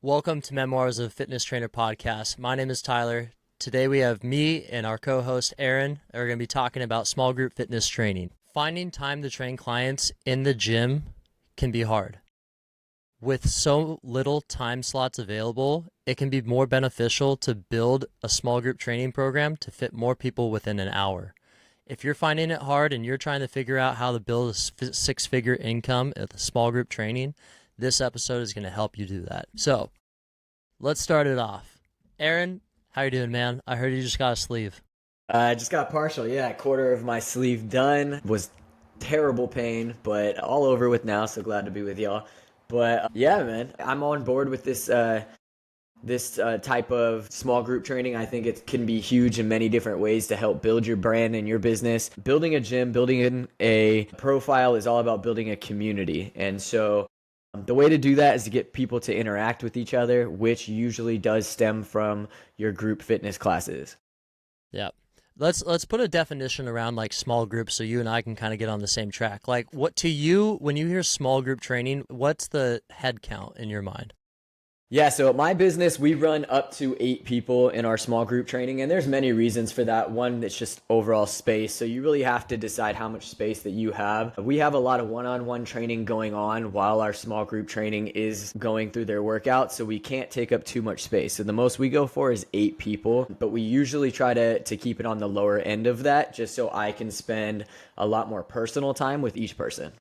Welcome to Memoirs of a Fitness Trainer podcast. My name is Tyler. Today we have me and our co-host Aaron are going to be talking about small group fitness training. Finding time to train clients in the gym can be hard. With so little time slots available, it can be more beneficial to build a small group training program to fit more people within an hour. If you're finding it hard and you're trying to figure out how to build a six-figure income at the small group training, this episode is going to help you do that. So let's start it off. Aaron, how you doing, man? I heard you just got a sleeve. I just got partial, yeah. A quarter of my sleeve done. Was terrible pain, but all over with now, so glad to be with y'all. But yeah, man, I'm on board with this type of small group training. I think it can be huge in many different ways to help build your brand and your business. Building a gym, building in a profile is all about building a community. And so the way to do that is to get people to interact with each other, which usually does stem from your group fitness classes. Yeah. Let's put a definition around like small groups so you and I can kind of get on the same track. Like what to you when you hear small group training, what's the head count in your mind? Yeah, so at my business, we run up to 8 people in our small group training, and there's many reasons for that. One, it's just overall space. So you really have to decide how much space that you have. We have a lot of one-on-one training going on while our small group training is going through their workout, so we can't take up too much space. So the most we go for is 8 people, but we usually try to keep it on the lower end of that just so I can spend a lot more personal time with each person.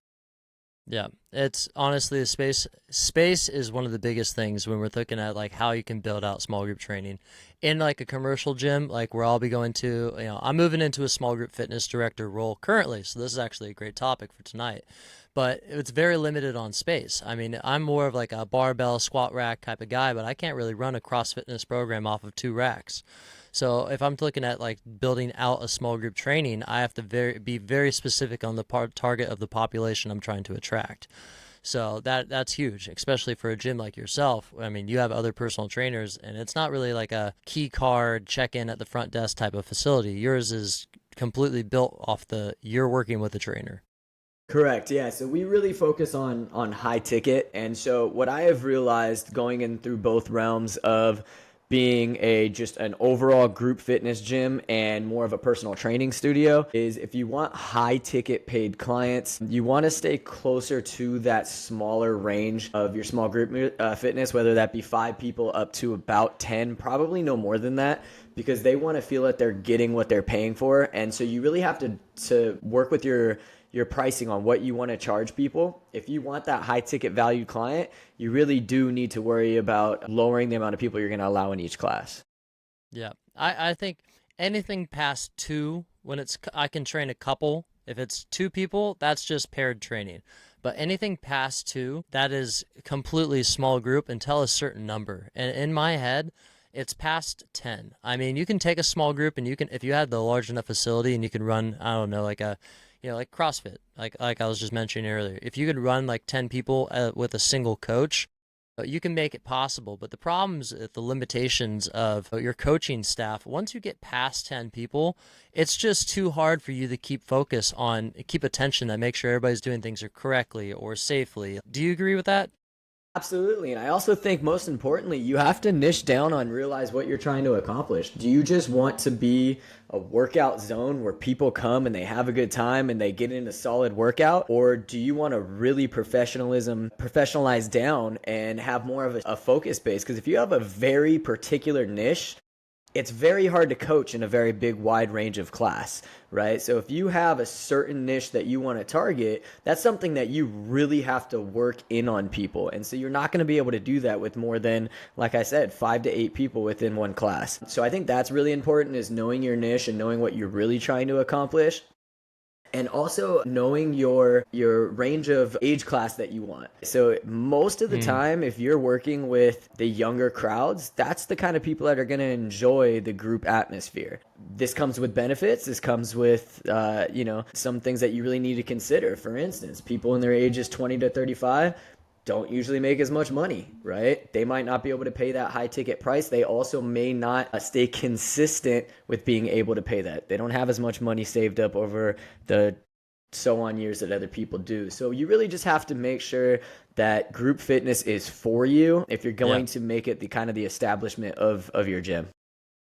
Yeah, it's honestly the space. Space is one of the biggest things when we're looking at like how you can build out small group training in like a commercial gym, like where I'll be going to. I'm moving into a small group fitness director role currently, so this is actually a great topic for tonight. But it's very limited on space. I mean, I'm more of like a barbell squat rack type of guy, but I can't really run a cross fitness program off of 2 racks. So if I'm looking at like building out a small group training, I have to be very specific on the target of the population I'm trying to attract. So that's huge, especially for a gym like yourself. I mean, you have other personal trainers, and it's not really like a key card check-in at the front desk type of facility. Yours is completely built off the you're working with a trainer. Correct. Yeah. So we really focus on high ticket. And so what I have realized going in through both realms of being a just an overall group fitness gym and more of a personal training studio is if you want high ticket paid clients, you want to stay closer to that smaller range of your small group fitness, whether that be 5 people up to about 10, probably no more than that, because they want to feel that they're getting what they're paying for. And so you really have to work with your pricing on what you want to charge people. If you want that high ticket valued client, you really do need to worry about lowering the amount of people you're going to allow in each class. Yeah, I think anything past two, when I can train a couple. If it's 2 people, that's just paired training. But anything past two, that is completely small group until a certain number. And in my head, it's past 10. I mean, you can take a small group and you can, if you had the large enough facility and you can run, I don't know, like like CrossFit, like I was just mentioning earlier. If you could run like 10 people with a single coach, you can make it possible. But the problems, the limitations of your coaching staff, once you get past 10 people, it's just too hard for you to keep attention that make sure everybody's doing things correctly or safely. Do you agree with that? Absolutely. And I also think most importantly, you have to niche down on realize what you're trying to accomplish. Do you just want to be a workout zone where people come and they have a good time and they get in a solid workout? Or do you want to really professionalize down and have more of a focus base? Because if you have a very particular niche, it's very hard to coach in a very big wide range of class, right? So if you have a certain niche that you want to target, that's something that you really have to work in on people. And so you're not going to be able to do that with more than, like I said, 5 to 8 people within one class. So I think that's really important, is knowing your niche and knowing what you're really trying to accomplish, and also knowing your range of age class that you want. So most of the Hmm. time, if you're working with the younger crowds, that's the kind of people that are going to enjoy the group atmosphere. This comes with benefits. This comes with some things that you really need to consider. For instance, people in their ages 20 to 35 don't usually make as much money, right? They might not be able to pay that high ticket price. They also may not stay consistent with being able to pay that. They don't have as much money saved up over the so on years that other people do. So you really just have to make sure that group fitness is for you if you're Yeah. going to make it the kind of the establishment of your gym.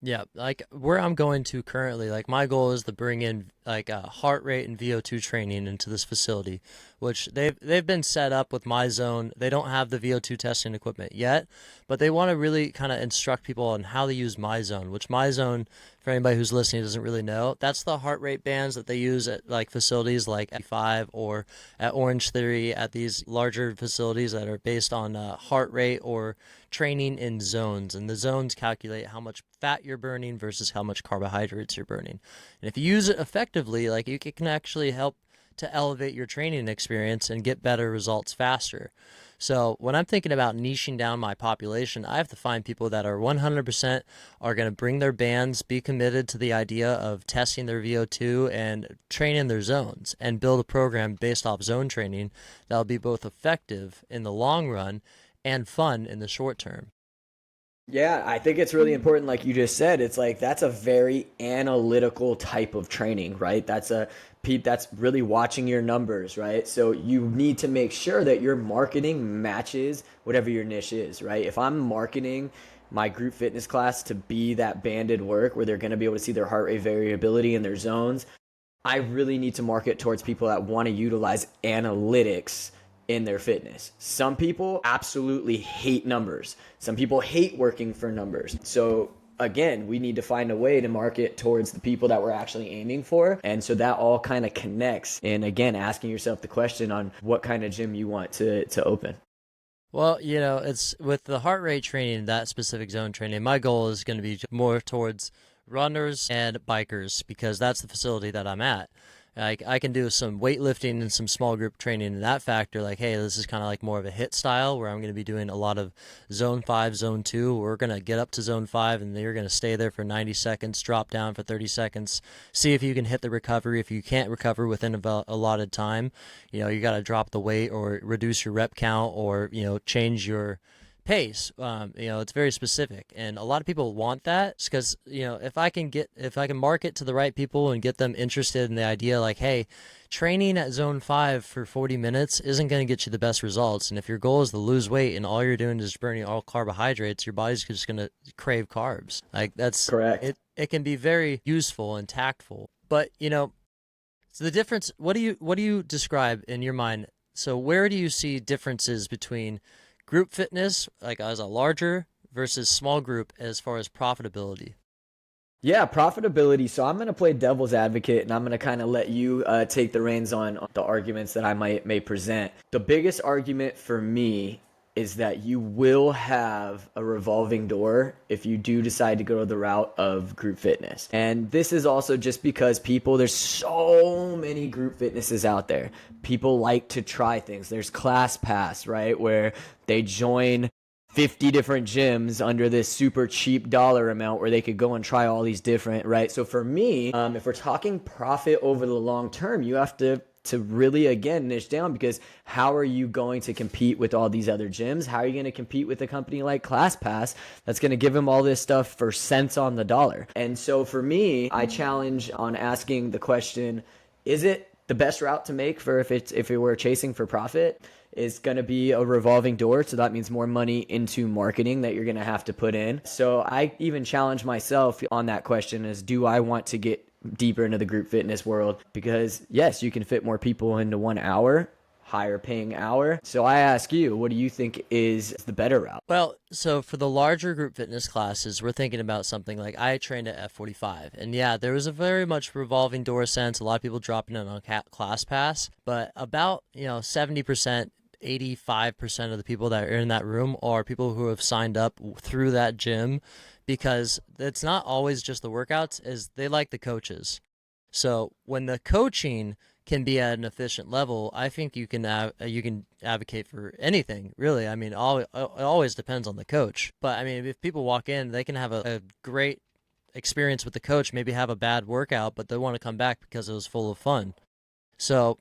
Yeah, like where I'm going to currently, like my goal is to bring in like heart rate and VO2 training into this facility, which they've been set up with my zone. They don't have the VO2 testing equipment yet, but they want to really kind of instruct people on how to use my zone, which my zone, for anybody who's listening doesn't really know, that's the heart rate bands that they use at like facilities like F5 or at Orange Theory at these larger facilities that are based on heart rate or training in zones, and the zones calculate how much fat you're burning versus how much carbohydrates you're burning. And if you use it effectively, like you can actually help to elevate your training experience and get better results faster. So when I'm thinking about niching down my population, I have to find people that are 100% are going to bring their bands, be committed to the idea of testing their VO2 and training their zones, and build a program based off zone training that'll be both effective in the long run and fun in the short term. Yeah, I think it's really important, like you just said. It's like that's a very analytical type of training, right? That's really watching your numbers, right? So you need to make sure that your marketing matches whatever your niche is, right? If I'm marketing my group fitness class to be that banded work where they're going to be able to see their heart rate variability in their zones, I really need to market towards people that want to utilize analytics in their fitness. Some people absolutely hate numbers. Some people hate working for numbers. So again, we need to find a way to market towards the people that we're actually aiming for. And so that all kind of connects. And again, asking yourself the question on what kind of gym you want to open. Well, it's with the heart rate training, that specific zone training, my goal is going to be more towards runners and bikers because that's the facility that I'm at. I can do some weightlifting and some small group training in that factor. Like, hey, this is kind of like more of a hit style where I'm going to be doing a lot of zone 5, zone 2. We're going to get up to zone 5 and then you're going to stay there for 90 seconds, drop down for 30 seconds, see if you can hit the recovery. If you can't recover within a allotted time, you got to drop the weight or reduce your rep count or, change your pace. It's very specific, and a lot of people want that because if I can market to the right people and get them interested in the idea, like, hey, training at zone 5 for 40 minutes isn't going to get you the best results, and if your goal is to lose weight and all you're doing is burning all carbohydrates, your body's just going to crave carbs. Like that's Correct. it. It can be very useful and tactful, but so the difference. What do you describe in your mind? So where do you see differences between group fitness, like as a larger versus small group, as far as profitability? Yeah, profitability. So I'm going to play devil's advocate and I'm going to kind of let you take the reins on the arguments that I may present. The biggest argument for me is that you will have a revolving door if you do decide to go the route of group fitness. And this is also just because there's so many group fitnesses out there. People like to try things. There's Class Pass, right? Where they join 50 different gyms under this super cheap dollar amount where they could go and try all these different, right? So for me, if we're talking profit over the long term, you have to really, again, niche down, because how are you going to compete with all these other gyms? How are you going to compete with a company like ClassPass that's going to give them all this stuff for cents on the dollar? And so for me, I challenge on asking the question, is it the best route to make for if it were chasing for profit? Is going to be a revolving door. So that means more money into marketing that you're going to have to put in. So I even challenge myself on that question is, do I want to get deeper into the group fitness world? Because yes, you can fit more people into 1 hour, higher paying hour. So I ask you, what do you think is the better route? Well, so for the larger group fitness classes, we're thinking about something like I trained at F45. And yeah, there was a very much revolving door sense, a lot of people dropping in on Class Pass, but about, 70%, 85% of the people that are in that room are people who have signed up through that gym, because it's not always just the workouts, is they like the coaches. So when the coaching can be at an efficient level, I think you can advocate for anything really. I mean, it always depends on the coach. But I mean, if people walk in, they can have a great experience with the coach, maybe have a bad workout, but they want to come back because it was full of fun. So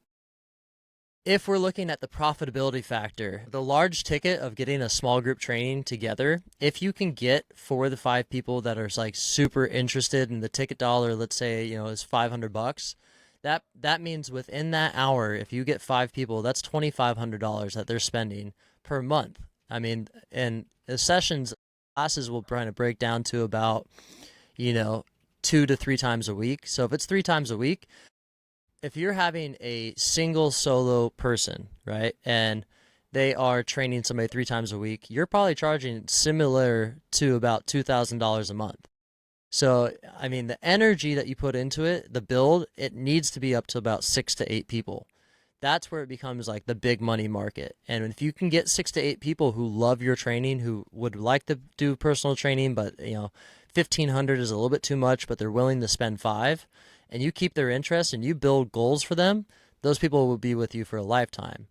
if we're looking at the profitability factor, the large ticket of getting a small group training together, if you can get 4 to 5 people that are like super interested in the ticket dollar, let's say, is $500, That means within that hour, if you get 5 people, that's $2,500 that they're spending per month. I mean, and the sessions classes will kind of break down to about, you know, 2 to 3 times a week. So if it's 3 times a week, if you're having a single solo person, right, and they are training somebody 3 times a week, you're probably charging similar to about $2,000 a month. So, I mean, the energy that you put into it, the build, it needs to be up to about 6 to 8 people. That's where it becomes like the big money market. And if you can get 6 to 8 people who love your training, who would like to do personal training, but 1,500 is a little bit too much, but they're willing to spend five, and you keep their interest and you build goals for them, those people will be with you for a lifetime.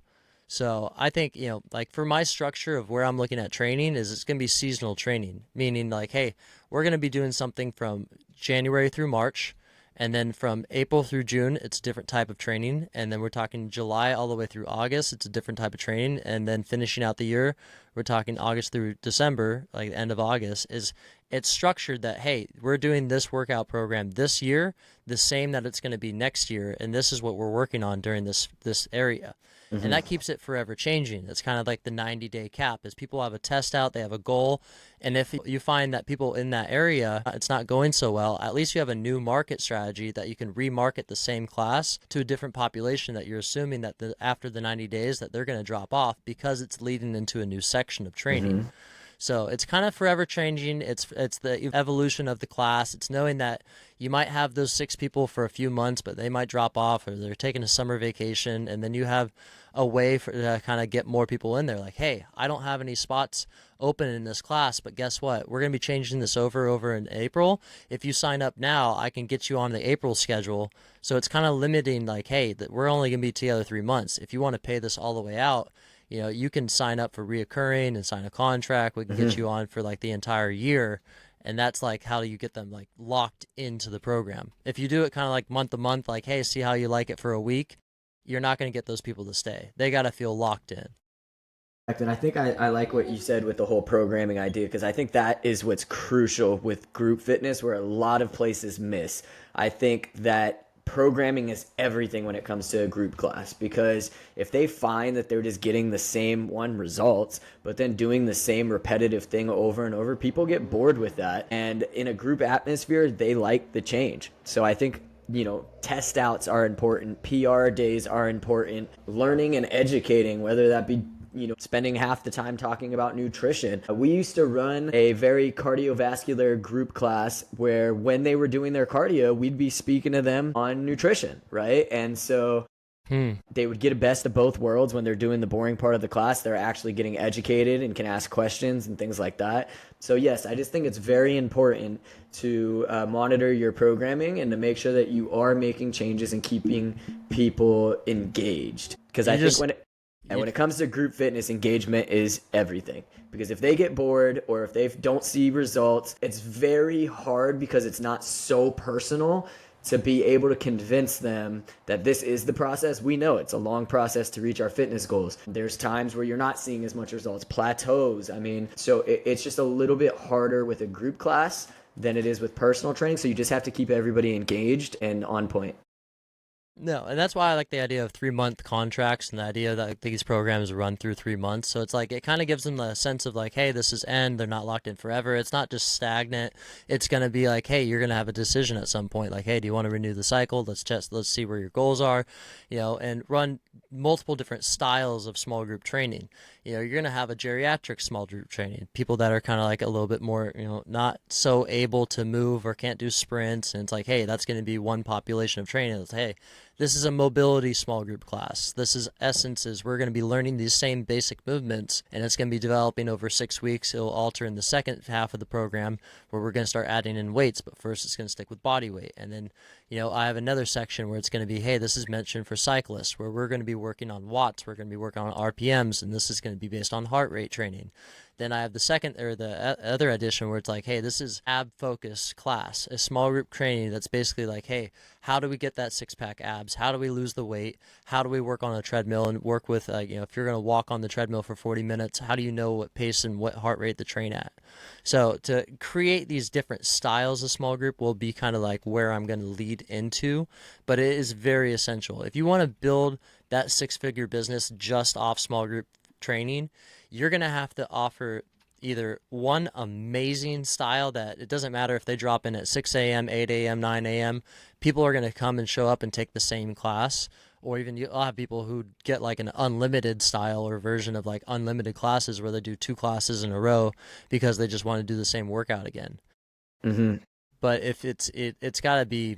So I think, like for my structure of where I'm looking at training is it's going to be seasonal training, meaning like, hey, we're going to be doing something from January through March. And then from April through June, it's a different type of training. And then we're talking July all the way through August, it's a different type of training. And then finishing out the year, we're talking August through December, like the end of August, is it's structured that, hey, we're doing this workout program this year, the same that it's going to be next year. And this is what we're working on during this area. And that keeps it forever changing. It's kind of like the 90-day cap is people have a test out, they have a goal. And if you find that people in that area, it's not going so well, at least you have a new market strategy that you can remarket the same class to a different population that you're assuming that after the 90 days that they're going to drop off because it's leading into a new section of training. So it's kind of forever changing. It's the evolution of the class. It's knowing that you might have those 6 people for a few months, but they might drop off or they're taking a summer vacation, and then you have a way for to kind of get more people in there. Like, hey, I don't have any spots open in this class, but guess what? We're going to be changing this over in April. If you sign up now, I can get you on the April schedule. So it's kind of limiting, like, hey, that we're only going to be together 3 months. If you want to pay this all the way out, you can sign up for reoccurring and sign a contract. We can get you on for like the entire year. And that's like how you get them like locked into the program. If you do it kind of like month to month, like, hey, see how you like it for a week, you're not going to get those people to stay. They got to feel locked in. And I think I like what you said with the whole programming idea, because I think that is what's crucial with group fitness where a lot of places miss. I think that programming is everything when it comes to a group class, because if they find that they're just getting the same results but then doing the same repetitive thing over and over, people get bored with that, and in a group atmosphere they like the change. So I think test outs are important, PR days are important, learning and educating, whether that be spending half the time talking about nutrition. We used to run a very cardiovascular group class where when they were doing their cardio, we'd be speaking to them on nutrition, right? And so they would get a best of both worlds. When they're doing the boring part of the class, they're actually getting educated and can ask questions and things like that. So yes, I just think it's very important to monitor your programming and to make sure that you are making changes and keeping people engaged. Because I think when it comes to group fitness, engagement is everything. Because if they get bored or if they don't see results, it's very hard, because it's not so personal, to be able to convince them that this is the process. We know it's a long process to reach our fitness goals. There's times where you're not seeing as much results, plateaus. I mean, so it's just a little bit harder with a group class than it is with personal training. So you just have to keep everybody engaged and on point. No, and that's why I like the idea of 3 month contracts and the idea that like, these programs run through 3 months. So it's like it kind of gives them the sense of like, hey, this is end. They're not locked in forever. It's not just stagnant. It's gonna be like, hey, you're gonna have a decision at some point. Like, hey, do you want to renew the cycle? Let's see where your goals are, and run multiple different styles of small group training. You're gonna have a geriatric small group training, people that are kind of like a little bit more, not so able to move or can't do sprints, and it's like, hey, that's gonna be one population of training. It's hey, this is a mobility small group class. This is essences. We're going to be learning these same basic movements, and it's going to be developing over 6 weeks. It'll alter in the second half of the program where we're going to start adding in weights, but first it's going to stick with body weight. And then, I have another section where it's going to be, hey, this is mentioned for cyclists, where we're going to be working on watts. We're going to be working on RPMs, and this is going to be based on heart rate training. Then I have the second or the other edition where it's like, hey, this is ab focus class, a small group training that's basically like, hey, how do we get that 6-pack abs? How do we lose the weight? How do we work on a treadmill and work with, if you're going to walk on the treadmill for 40 minutes, how do you know what pace and what heart rate to train at? So to create these different styles of small group will be kind of like where I'm going to lead lead into, but it is very essential. If you want to build that six-figure business just off small group training, you're going to have to offer either one amazing style that it doesn't matter if they drop in at 6 a.m., 8 a.m., 9 a.m., people are going to come and show up and take the same class. Or even you'll have people who get like an unlimited style or version of like unlimited classes where they do two classes in a row because they just want to do the same workout again. Mm-hmm. But if it's got to be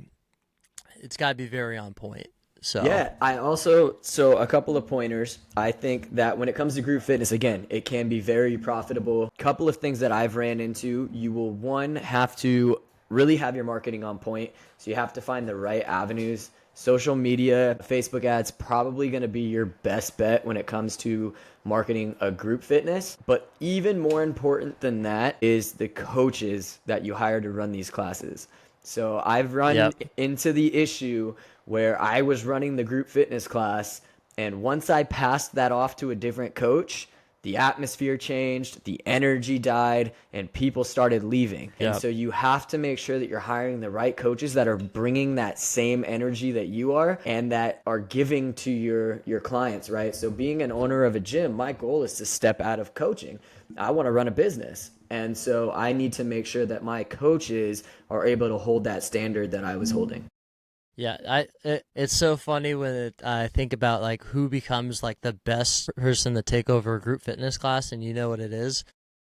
very on point. So, Yeah, I also, so a couple of pointers. I think that when it comes to group fitness, again, it can be very profitable. Couple of things that I've ran into, you will one have to really have your marketing on point. So you have to find the right avenues. Social media, Facebook ads, probably going to be your best bet when it comes to marketing a group fitness. But even more important than that is the coaches that you hire to run these classes. So I've run yep. into the issue where I was running the group fitness class, and once I passed that off to a different coach, the atmosphere changed, the energy died, and people started leaving. And Yep. so you have to make sure that you're hiring the right coaches that are bringing that same energy that you are and that are giving to your clients, right? So being an owner of a gym, my goal is to step out of coaching. I want to run a business. And so I need to make sure that my coaches are able to hold that standard that I was holding. Yeah, it's so funny when I think about like who becomes like the best person to take over a group fitness class, and you know what it is?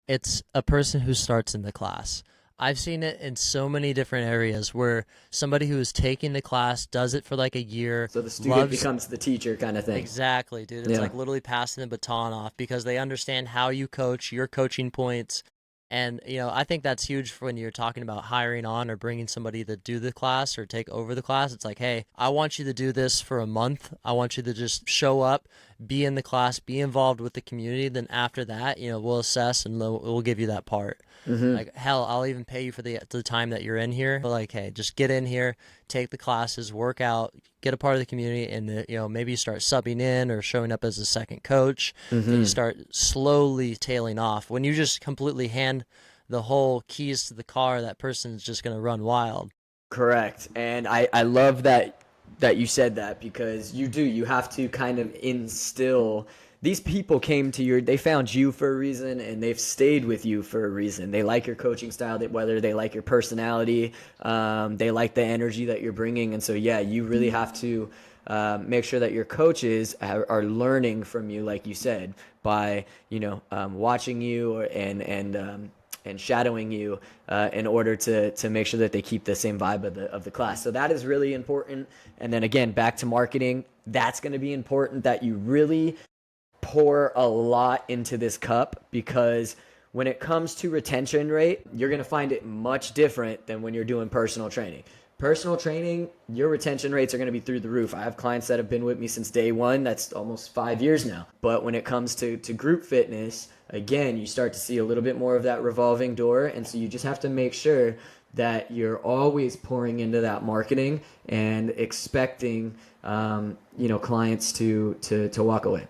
It's a person who starts in the class. I've seen it in so many different areas where somebody who is taking the class does it for like a year, So the student loves. becomes the teacher kind of thing. Exactly, dude. It's Yeah. like literally passing the baton off because they understand how you coach, your coaching points. And, I think that's huge for when you're talking about hiring on or bringing somebody to do the class or take over the class. It's like, hey, I want you to do this for a month. I want you to just show up, be in the class, be involved with the community. Then after that, we'll assess and we'll give you that part. Mm-hmm. Like, hell, I'll even pay you for the time that you're in here. But like, hey, just get in here, take the classes, work out, get a part of the community, and maybe you start subbing in or showing up as a second coach, and you Mm-hmm. start slowly tailing off. When you just completely hand the whole keys to the car, that person's just gonna run wild. Correct. And I love that you said that because you have to kind of instill these people came to they found you for a reason and they've stayed with you for a reason. They like your coaching style, whether they like your personality, they like the energy that you're bringing. And so, yeah, you really have to make sure that your coaches are learning from you, like you said, by, watching you and shadowing you in order to make sure that they keep the same vibe of the class. So that is really important. And then again, back to marketing, that's going to be important that you really pour a lot into this cup because when it comes to retention rate, you're going to find it much different than when you're doing personal training. Personal training, your retention rates are going to be through the roof. I have clients that have been with me since day one. That's almost 5 years now. But when it comes to group fitness, again, you start to see a little bit more of that revolving door. And so you just have to make sure that you're always pouring into that marketing and expecting, clients to walk away.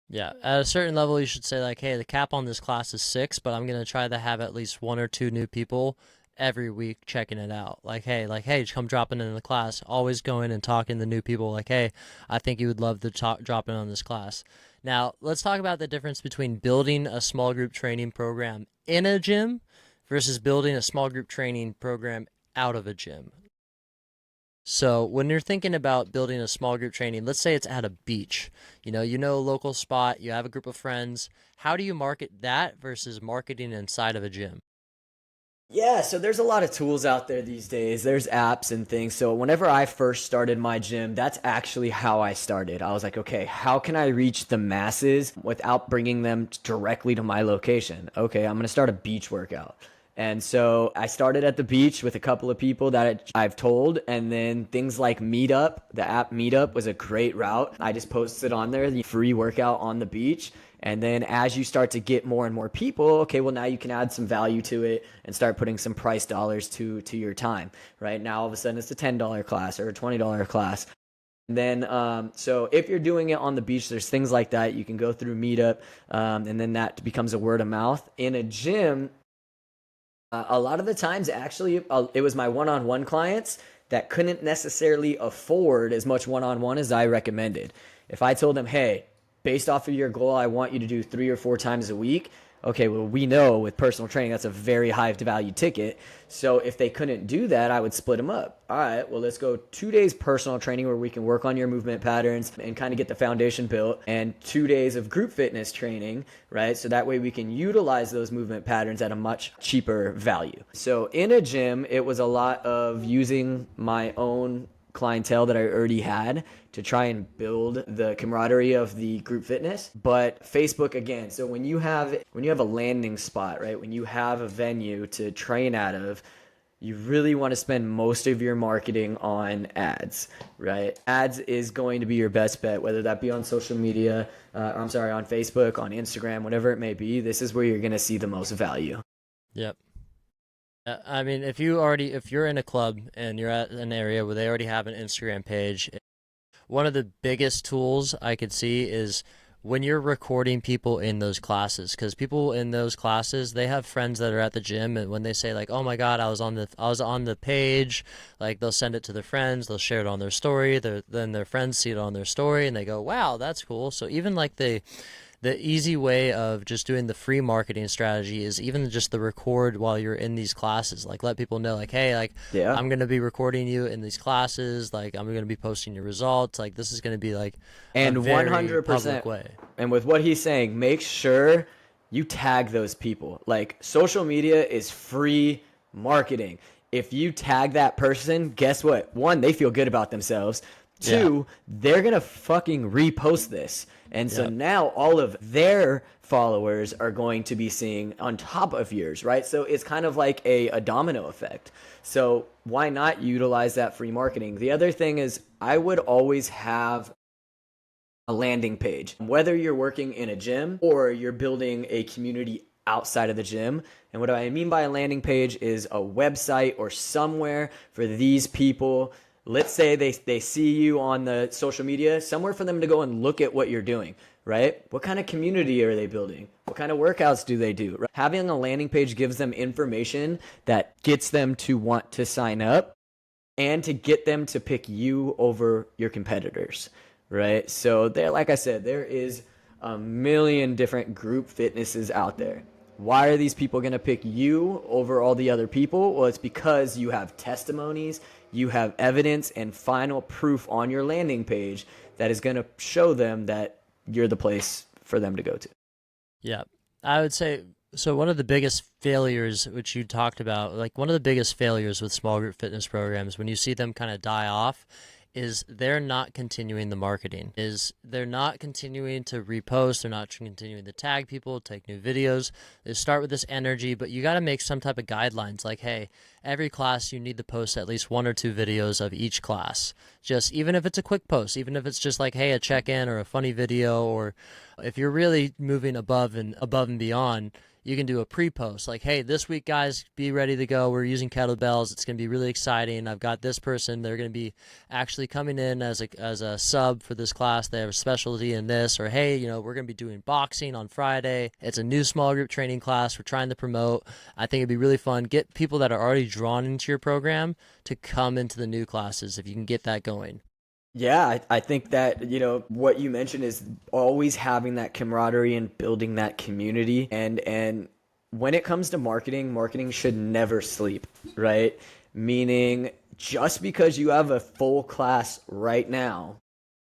Yeah, at a certain level, you should say like, hey, the cap on this class is 6, but I'm gonna try to have at least one or two new people every week checking it out. Like, hey, come dropping in the class. Always going and talking to new people. Like, hey, I think you would love to drop in on this class. Now, let's talk about the difference between building a small group training program in a gym versus building a small group training program out of a gym. So when you're thinking about building a small group training, let's say it's at a beach, a local spot, you have a group of friends. How do you market that versus marketing inside of a gym? Yeah, so there's a lot of tools out there these days. There's apps and things. So whenever I first started my gym, that's actually how I started. I was like, okay, how can I reach the masses without bringing them directly to my location? Okay, I'm going to start a beach workout. And so I started at the beach with a couple of people that I've told, and then things like Meetup, the app Meetup was a great route. I just posted on there the free workout on the beach. And then as you start to get more and more people, okay, well now you can add some value to it and start putting some price dollars to your time, right? Now all of a sudden it's a $10 class or a $20 class. And then, so if you're doing it on the beach, there's things like that. You can go through Meetup, and then that becomes a word of mouth. In a gym, a lot of the times, actually, it was my one-on-one clients. that couldn't necessarily afford as much one-on-one as I recommended. If I told them, hey, based off of your goal, I want you to do 3 or 4 times a week. Okay, well, we know with personal training, that's a very high value ticket. So if they couldn't do that, I would split them up. All right, well, let's go 2 days personal training where we can work on your movement patterns and kind of get the foundation built, and 2 days of group fitness training, right? So that way we can utilize those movement patterns at a much cheaper value. So in a gym, it was a lot of using my own clientele that I already had to try and build the camaraderie of the group fitness. But Facebook again, so when you have a landing spot, right? When you have a venue to train out of, you really want to spend most of your marketing on ads, right? Ads is going to be your best bet, whether that be on social media, on Facebook, on Instagram, whatever it may be. This is where you're going to see the most value. Yep. I mean, if you're in a club and you're at an area where they already have an Instagram page, one of the biggest tools I could see is when you're recording people in those classes, because people in those classes, they have friends that are at the gym, and when they say like, "Oh my God, I was on the page," like they'll send it to their friends, they'll share it on their story, then their friends see it on their story, and they go, "Wow, that's cool." So even like the easy way of just doing the free marketing strategy is even just the record while you're in these classes. Like let people know like, hey, like Yeah. I'm going to be recording you in these classes. Like I'm going to be posting your results. Like this is going to be like a And very public 100%, way. and with what he's saying, make sure you tag those people. Like social media is free marketing. If you tag that person, guess what? One, they feel good about themselves. Yeah. Two, they're going to fucking repost this. And so Yep. now all of their followers are going to be seeing on top of yours, right? So it's kind of like a domino effect. So why not utilize that free marketing? The other thing is I would always have a landing page, whether you're working in a gym or you're building a community outside of the gym. And what I mean by a landing page is a website or somewhere for these people. Let's say they see you on the social media, somewhere for them to go and look at what you're doing, right? What kind of community are they building? What kind of workouts do they do? Having a landing page gives them information that gets them to want to sign up and to get them to pick you over your competitors, right? So there, like I said, there is a million different group fitnesses out there. Why are these people going to pick you over all the other people? Well, it's because you have testimonies, you have evidence and final proof on your landing page that is going to show them that you're the place for them to go to. Yeah. I would say so one of the biggest failures which you talked about, like one of the biggest failures with small group fitness programs when you see them kind of die off is they're not continuing the marketing. Is they're not continuing to repost, they're not continuing to tag people, take new videos. They start with this energy, but you got to make some type of guidelines like, hey, every class you need to post at least 1 or 2 videos of each class. Just even if it's a quick post, even if it's just like, hey, a check-in or a funny video, or if you're really moving above and beyond, you can do a pre-post like, hey, this week guys, be ready to go, we're using kettlebells, it's going to be really exciting, I've got this person, they're going to be actually coming in as a sub for this class, they have a specialty in this, or hey, we're going to be doing boxing on Friday, it's a new small group training class we're trying to promote. I think it'd be really fun. Get people that are already drawn into your program to come into the new classes if you can get that going. Yeah, I think that, what you mentioned is always having that camaraderie and building that community. And when it comes to marketing, marketing should never sleep, right? Meaning just because you have a full class right now,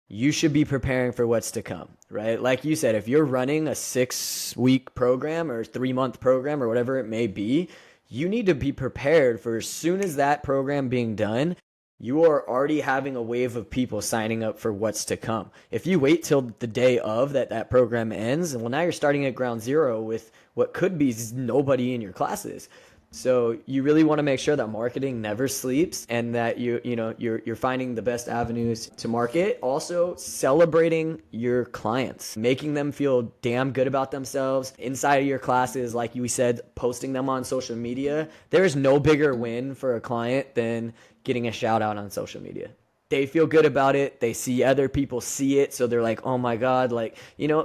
you should be preparing for what's to come, right? Like you said, if you're running a 6-week program or 3-month program or whatever it may be, you need to be prepared for as soon as that program being done, you are already having a wave of people signing up for what's to come. If you wait till the day of that program ends, well, now you're starting at ground zero with what could be nobody in your classes. So you really want to make sure that marketing never sleeps and that you're finding the best avenues to market. Also, celebrating your clients, making them feel damn good about themselves inside of your classes. Like you said, posting them on social media. There's no bigger win for a client than getting a shout out on social media. They feel good about it. They see other people see it. So they're like, oh my God,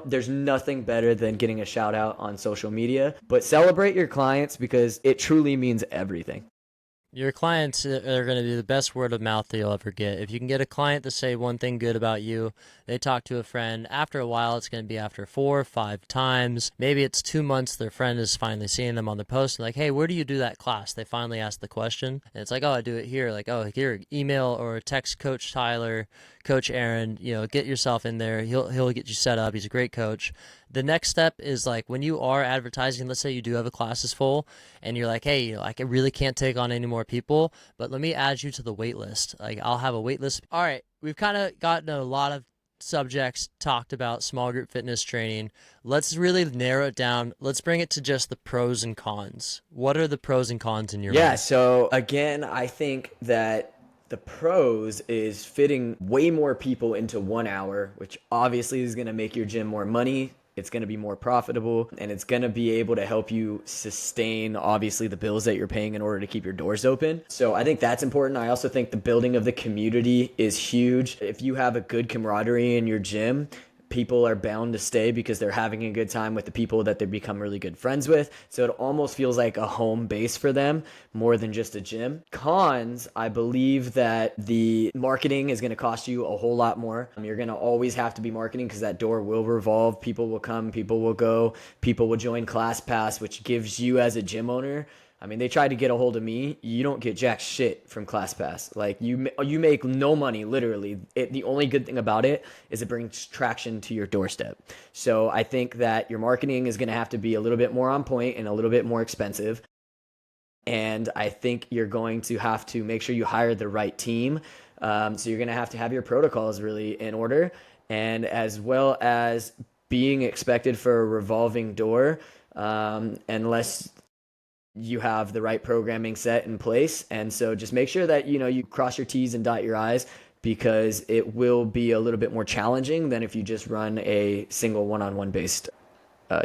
there's nothing better than getting a shout out on social media. But celebrate your clients because it truly means everything. Your clients are going to be the best word of mouth that you'll ever get. If you can get a client to say one thing good about you, they talk to a friend. After a while, it's going to be after 4 or 5 times. Maybe it's 2 months. Their friend is finally seeing them on the post and like, hey, where do you do that class? They finally ask the question. And it's like, oh, I do it here. Like, oh, here, email or text Coach Tyler, Coach Aaron, get yourself in there. He'll get you set up. He's a great coach. The next step is like when you are advertising, let's say you do have a classes full and you're like, hey, I really can't take on any more people, but let me add you to the wait list. Like I'll have a wait list. All right, we've kind of gotten a lot of subjects talked about small group fitness training. Let's really narrow it down. Let's bring it to just the pros and cons. What are the pros and cons in your Yeah, mind? so again, I think that the pros is fitting way more people into 1 hour, which obviously is going to make your gym more money. It's going to be more profitable, and it's going to be able to help you sustain, obviously, the bills that you're paying in order to keep your doors open. So I think that's important. I also think the building of the community is huge. If you have a good camaraderie in your gym, people are bound to stay because they're having a good time with the people that they become really good friends with. So it almost feels like a home base for them more than just a gym. Cons, I believe that the marketing is going to cost you a whole lot more. You're going to always have to be marketing because that door will revolve. People will come, people will go, people will join ClassPass, which gives you as a gym owner, I mean, they tried to get a hold of me. You don't get jack shit from ClassPass. Like you make no money, literally. The only good thing about it is it brings traction to your doorstep. So I think that your marketing is going to have to be a little bit more on point and a little bit more expensive. And I think you're going to have to make sure you hire the right team. So you're going to have your protocols really in order, and as well as being expected for a revolving door, unless you have the right programming set in place. And so just make sure that you cross your T's and dot your I's, because it will be a little bit more challenging than if you just run a single one-on-one based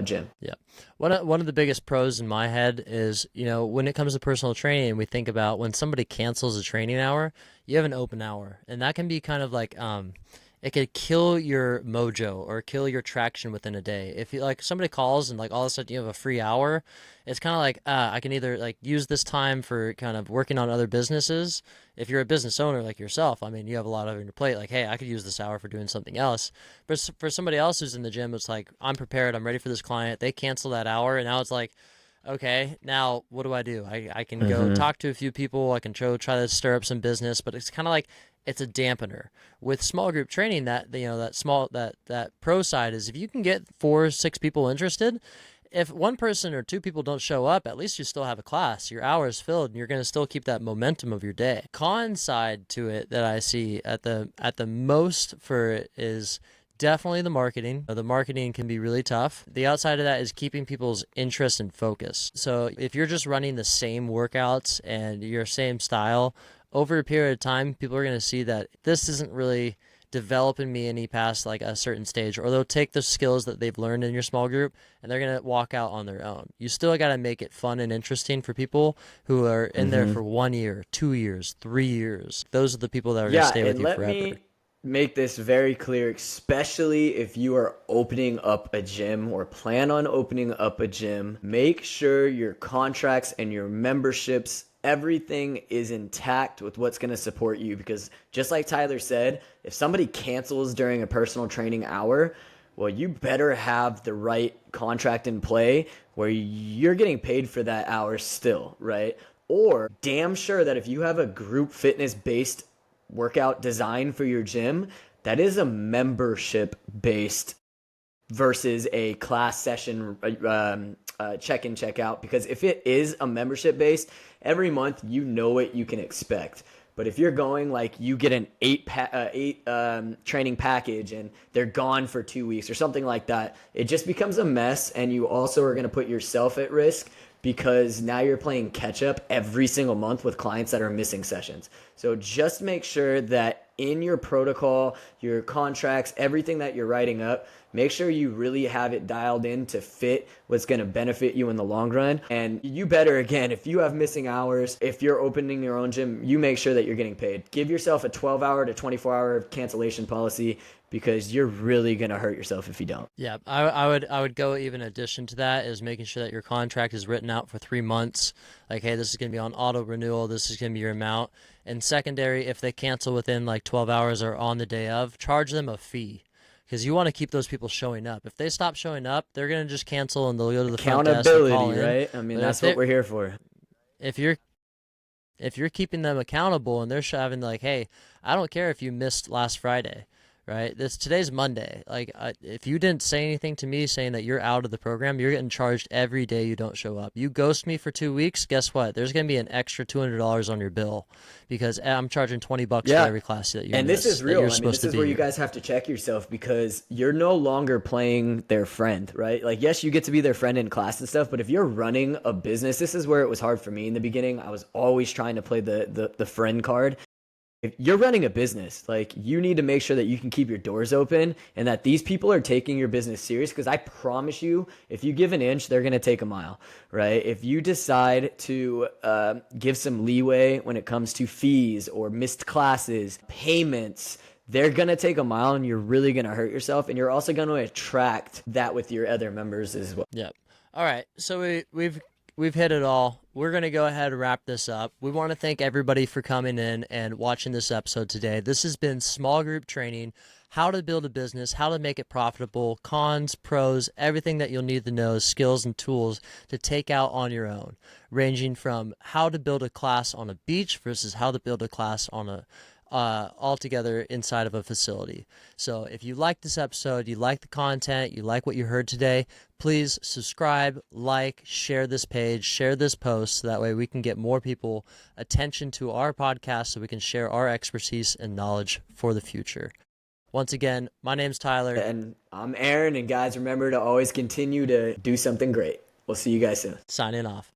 gym. Yeah. One of the biggest pros in my head is, when it comes to personal training, we think about when somebody cancels a training hour, you have an open hour. And that can be kind of like it could kill your mojo or kill your traction within a day. If you like somebody calls and like all of a sudden you have a free hour, it's kind of like I can either like use this time for kind of working on other businesses. If you're a business owner like yourself, I mean, you have a lot on your plate. Like, hey, I could use this hour for doing something else. But for somebody else who's in the gym, it's like I'm prepared. I'm ready for this client. They cancel that hour, and now it's like, okay, now what do I do? I can go Mm-hmm. talk to a few people. I can try to stir up some business, but it's kind of like it's a dampener. With small group training, that pro side is if you can get 4 or 6 people interested, if one person or 2 people don't show up, at least you still have a class. Your hour is filled, and you're going to still keep that momentum of your day. Con side to it that I see at the most for it is definitely the marketing. The marketing can be really tough. The outside of that is keeping people's interest and focus. So if you're just running the same workouts and your same style over a period of time, people are going to see that this isn't really developing me any past like a certain stage, or they'll take the skills that they've learned in your small group and they're going to walk out on their own. You still got to make it fun and interesting for people who are in there Mm-hmm. for 1 year, 2 years, 3 years. Those are the people that are going to Yeah, stay with and you let forever. me make this very clear, especially if you are opening up a gym or plan on opening up a gym. Make sure your contracts and your memberships, everything is intact with what's going to support you. Because just like Tyler said, if somebody cancels during a personal training hour, well, you better have the right contract in play where you're getting paid for that hour still, right? Or damn sure that if you have a group fitness based workout design for your gym, that is a membership based versus a class session check in, check out. Because if it is a membership based, every month you know what you can expect. But if you're going like you get an eight training package and they're gone for 2 weeks or something like that, it just becomes a mess, and you also are going to put yourself at risk because now you're playing catch up every single month with clients that are missing sessions. So just make sure that in your protocol, your contracts, everything that you're writing up, make sure you really have it dialed in to fit what's going to benefit you in the long run. And you better, again, if you have missing hours, if you're opening your own gym, you make sure that you're getting paid. Give yourself a 12-hour to 24-hour cancellation policy. because you're really going to hurt yourself if you don't. Yeah, I would go even addition to that is making sure that your contract is written out for 3 months. Like, hey, this is going to be on auto renewal. This is going to be your amount. And secondary, if they cancel within like 12 hours or on the day of, charge them a fee because you want to keep those people showing up. If they stop showing up, they're going to just cancel and they'll go to the front desk and call Accountability, in. right? I mean, But that's what we're here for. if you're if you're keeping them accountable and they're shoving like, hey, I don't care if you missed last Friday, right? Today's Monday. Like, if you didn't say anything to me saying that you're out of the program, you're getting charged every day you don't show up. You ghost me for 2 weeks, guess what? There's gonna be an extra $200 on your bill because I'm charging $20 for Yeah. every class that you And miss this is that real. you're I mean, supposed this to is be where you here. guys have to check yourself because you're no longer playing their friend, right? Like, yes, you get to be their friend in class and stuff, but if you're running a business, this is where it was hard for me in the beginning. I was always trying to play the friend card. If you're running a business, like you need to make sure that you can keep your doors open and that these people are taking your business serious. Because I promise you, if you give an inch, they're going to take a mile, right? If you decide to give some leeway when it comes to fees or missed classes, payments, they're going to take a mile and you're really going to hurt yourself. And you're also going to attract that with your other members as well. Yep. All right. So we've hit it all. We're going to go ahead and wrap this up. We want to thank everybody for coming in and watching this episode today. This has been small group training, how to build a business, how to make it profitable, cons, pros, everything that you'll need to know, skills and tools to take out on your own, ranging from how to build a class on a beach versus how to build a class on a all together inside of a facility. So if you like this episode, you like the content, you like what you heard today, please subscribe, like, share this page, share this post so that way we can get more people attention to our podcast so we can share our expertise and knowledge for the future. Once again, my name's Tyler. And I'm Aaron. And guys, remember to always continue to do something great. We'll see you guys soon. Signing off.